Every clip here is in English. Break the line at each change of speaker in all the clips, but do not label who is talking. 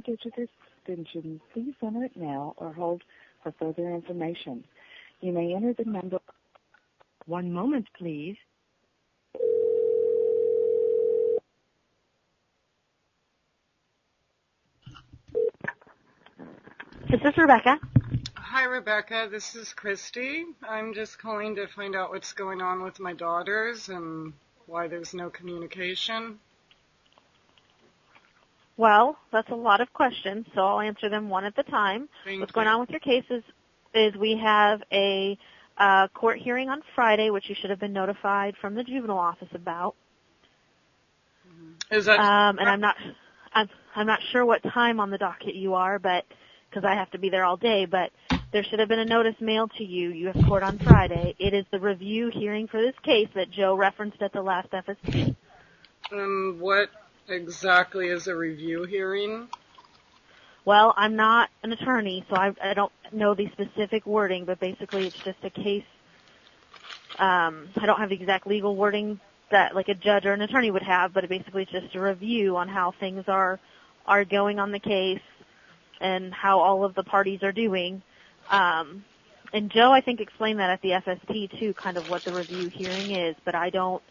digit extension, please enter it now or hold for further information. You may enter the number.
One moment, please.
This is Rebecca.
Hi, Rebecca. This is Christy. I'm just calling to find out what's going on with my daughters and why there's no communication.
Well, that's a lot of questions, so I'll answer them one at a time. What's going on with your cases is we have a court hearing on Friday, which you should have been notified from the juvenile office about.
Is that?
And I'm not sure what time on the docket you are, but because I have to be there all day. But there should have been a notice mailed to you. You have court on Friday. It is the review hearing for this case that Joe referenced at the last FSP.
What exactly is a review hearing?
Well, I'm not an attorney, so I don't know the specific wording, but basically it's just a case. I don't have the exact legal wording that like a judge or an attorney would have, but basically it's just a review on how things are going on the case and how all of the parties are doing. And Joe, I think, explained that at the FSP too, kind of what the review hearing is, but I don't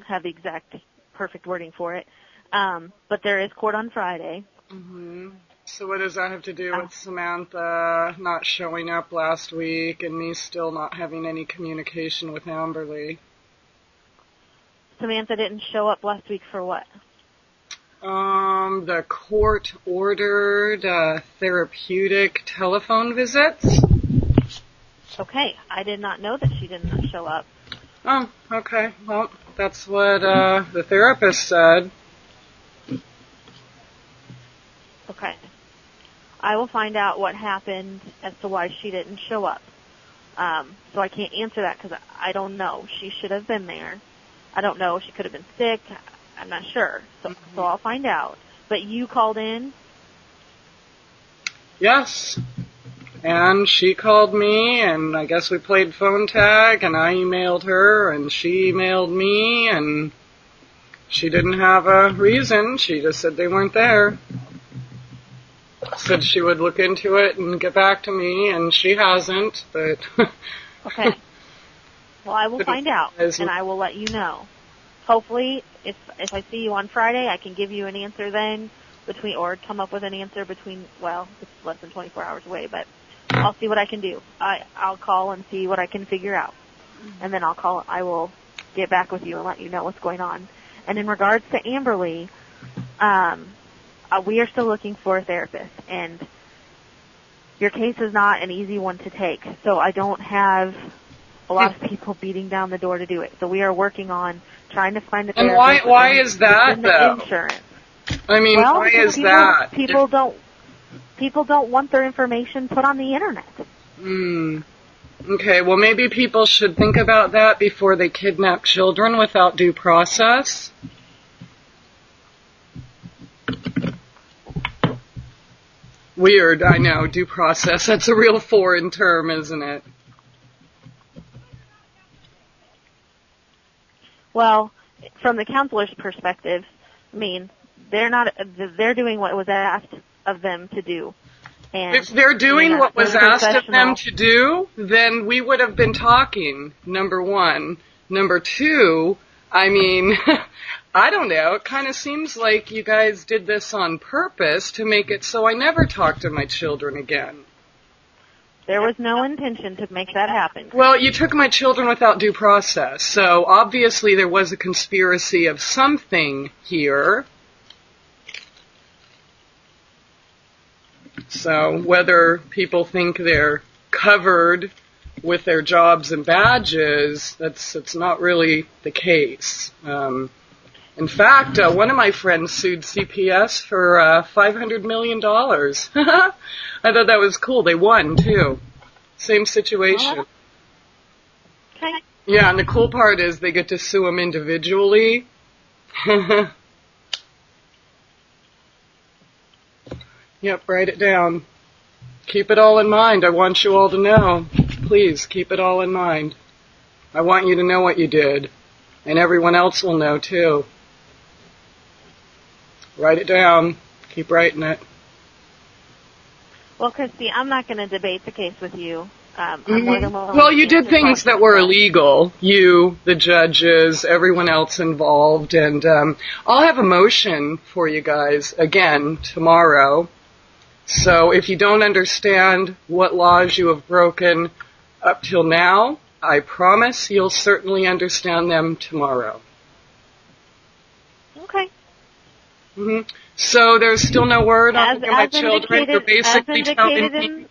have the exact perfect wording for it. But there is court on Friday.
Mm-hmm. So what does that have to do with Samantha not showing up last week and me still not having any communication with Amberly?
Samantha didn't show up last week for what?
The court ordered therapeutic telephone visits.
Okay, I did not know that she didn't show up.
Oh, okay. Well, that's what the therapist said.
Okay. I will find out what happened as to why she didn't show up. So I can't answer that because I don't know. She should have been there. I don't know. She could have been sick. I'm not sure. So I'll find out. But you called in?
Yes. And she called me, and I guess we played phone tag, and I emailed her, and she emailed me, and she didn't have a reason. She just said they weren't there. Said she would look into it and get back to me, and she hasn't, but...
Okay. Well, I will find out, and I will let you know. Hopefully, if I see you on Friday, I can give you an answer then, or come up with an answer between, well, it's less than 24 hours away, but I'll see what I can do. I'll call and see what I can figure out. And then I will get back with you and let you know what's going on. And in regards to Amberly, we are still looking for a therapist, and your case is not an easy one to take. So I don't have a lot of people beating down the door to do it. So we are working on trying to find a therapist.
And why is that, though?
Insurance.
I mean,
well,
why is that?
People don't want their information put on the internet.
Okay, well maybe people should think about that before they kidnap children without due process. Weird, I know, due process. That's a real foreign term, isn't it?
Well, from the counselor's perspective, I mean, they're doing what was asked of them to do. And
if they're doing what was asked of them to do, then we would have been talking, number one. Number two, I mean, I don't know, it kind of seems like you guys did this on purpose to make it so I never talk to my children again.
There was no intention to make that happen.
Well, you took my children without due process, so obviously there was a conspiracy of something here. So whether people think they're covered with their jobs and badges, it's not really the case. In fact, one of my friends sued CPS for $500 million. I thought that was cool. They won, too. Same situation.
Okay.
Yeah, and the cool part is they get to sue them individually. Yep, write it down. Keep it all in mind. I want you all to know. Please, keep it all in mind. I want you to know what you did. And everyone else will know, too. Write it down. Keep writing it.
Well, Christy, I'm not going to debate the case with you. I'm more than willing
Well,
to
you did
answer
things that
questions,
were
but-
illegal. You, the judges, everyone else involved, and I'll have a motion for you guys again tomorrow. So if you don't understand what laws you have broken up till now, I promise you'll certainly understand them tomorrow.
Okay.
So there's still no word on my children. You're basically telling me.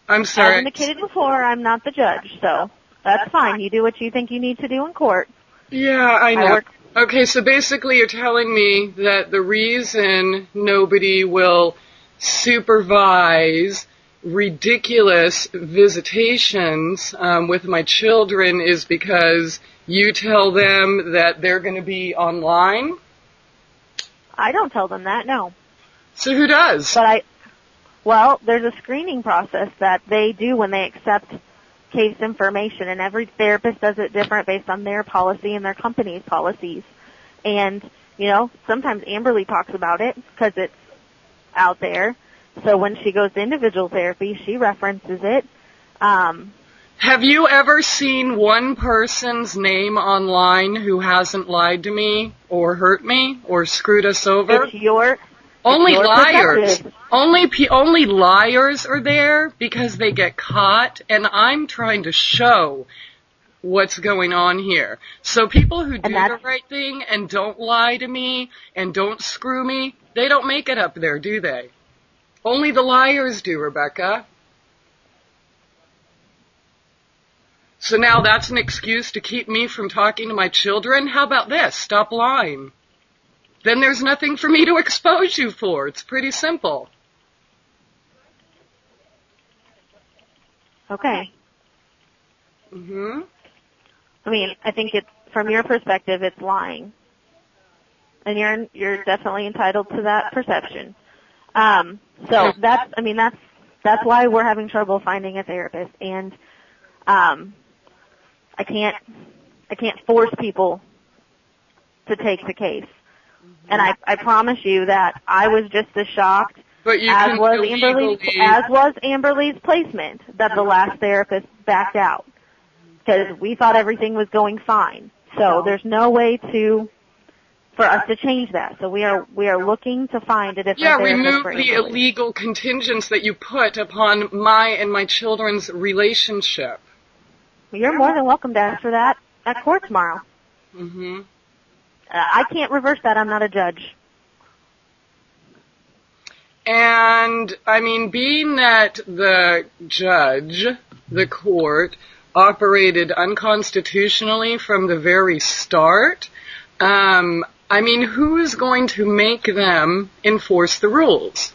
I'm sorry.
As indicated before, I'm not the judge, so that's fine. You do what you think you need to do in court.
Yeah, I know. Okay, so basically you're telling me that the reason nobody will supervise ridiculous visitations with my children is because you tell them that they're going to be online?
I don't tell them that, no.
So who does?
Well, there's a screening process that they do when they accept case information, and every therapist does it different based on their policy and their company's policies. And, sometimes Amberly talks about it because it's out there. So when she goes to individual therapy, she references it.
Have you ever seen one person's name online who hasn't lied to me or hurt me or screwed us over? Only liars. Only liars are there because they get caught, and I'm trying to show what's going on here. So people who do the right thing and don't lie to me and don't screw me, they don't make it up there, do they? Only the liars do, Rebecca. So now that's an excuse to keep me from talking to my children? How about this? Stop lying. Then there's nothing for me to expose you for. It's pretty simple.
Okay.
I
mean, I think from your perspective, it's lying. And you're definitely entitled to that perception. So that's why we're having trouble finding a therapist. And, I can't force people to take the case. And I promise you that I was just as shocked as was Amberly's placement that the last therapist backed out. Because we thought everything was going fine. So there's no way for us to change that. So we are looking to find a different therapist.
Remove the illegal contingents that you put upon my and my children's relationship.
You're more than welcome to ask for that at court tomorrow. I can't reverse that. I'm not a judge.
And, being that the judge, the court, operated unconstitutionally from the very start, who is going to make them enforce the rules?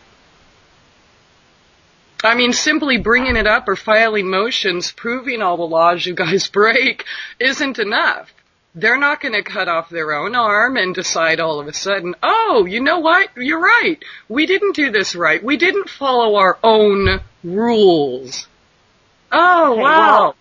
Simply bringing it up or filing motions proving all the laws you guys break isn't enough. They're not going to cut off their own arm and decide all of a sudden, oh, you know what? You're right. We didn't do this right. We didn't follow our own rules. Oh, okay, wow.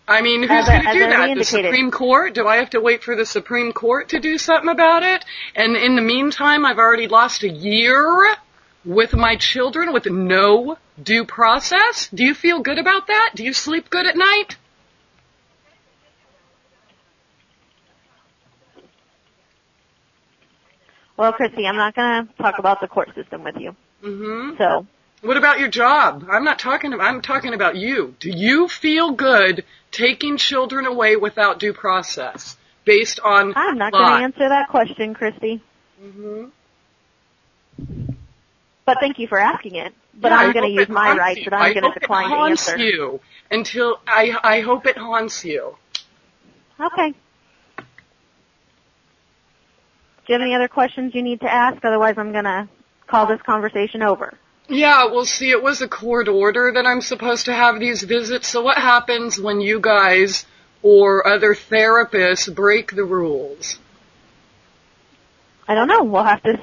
Well, who's going to do that? The Supreme Court? Do I have to wait for the Supreme Court to do something about it? And in the meantime, I've already lost a year with my children with no due process? Do you feel good about that? Do you sleep good at night?
Well, Christy, I'm not going to talk about the court system with you. So.
What about your job? I'm talking about you. Do you feel good taking children away without due process based on
I'm not going to answer that question, Christy. But thank you for asking it. But I'm going to use my rights and I'm going to decline to answer.
I hope it haunts you.
Okay. Do you have any other questions you need to ask? Otherwise, I'm going to call this conversation over.
Yeah, well, see, it was a court order that I'm supposed to have these visits. So what happens when you guys or other therapists break the rules?
I don't know. We'll have to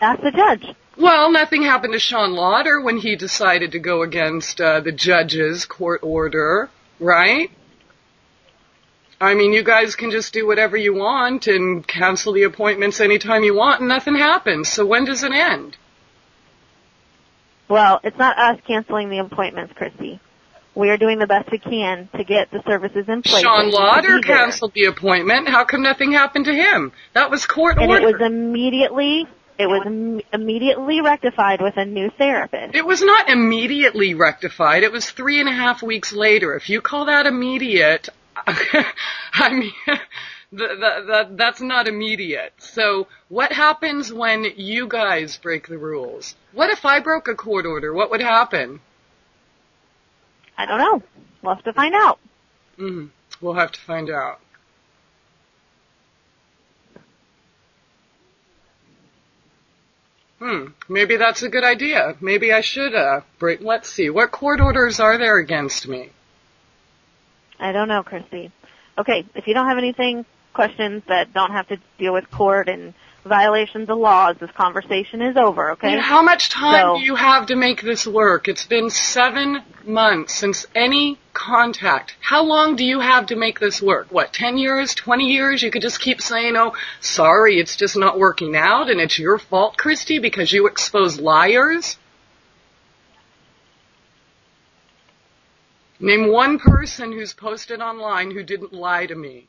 ask the judge.
Well, nothing happened to Sean Lauder when he decided to go against the judge's court order, right? I mean, you guys can just do whatever you want and cancel the appointments anytime you want and nothing happens. So when does it end?
Well, it's not us canceling the appointments, Christy. We are doing the best we can to get the services in place.
Sean Lauder canceled the appointment. How come nothing happened to him? That was court order.
And it was immediately rectified with a new therapist.
It was not immediately rectified. It was 3.5 weeks later. If you call that immediate, I mean, that's not immediate. So what happens when you guys break the rules? What if I broke a court order? What would happen?
I don't know. We'll have to find out.
We'll have to find out. Maybe that's a good idea. Maybe I should break. Let's see. What court orders are there against me?
I don't know, Christy. Okay, if you don't have anything, questions that don't have to deal with court and violations of laws, this conversation is over, okay?
And how much time do you have to make this work? It's been 7 months since any contact. How long do you have to make this work? What, 10 years, 20 years? You could just keep saying, oh, sorry, it's just not working out, and it's your fault, Christy, because you expose liars? Name one person who's posted online who didn't lie to me.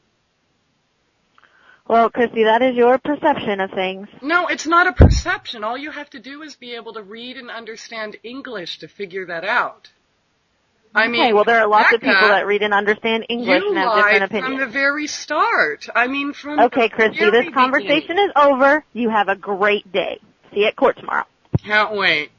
Well, Christy, that is your perception of things.
No, it's not a perception. All you have to do is be able to read and understand English to figure that out. I mean,
okay, well, there are lots of people that read and understand English and have different opinions.
You lied from the very start. I mean, from
Okay, Christy, this conversation is over. You have a great day. See you at court tomorrow.
Can't wait.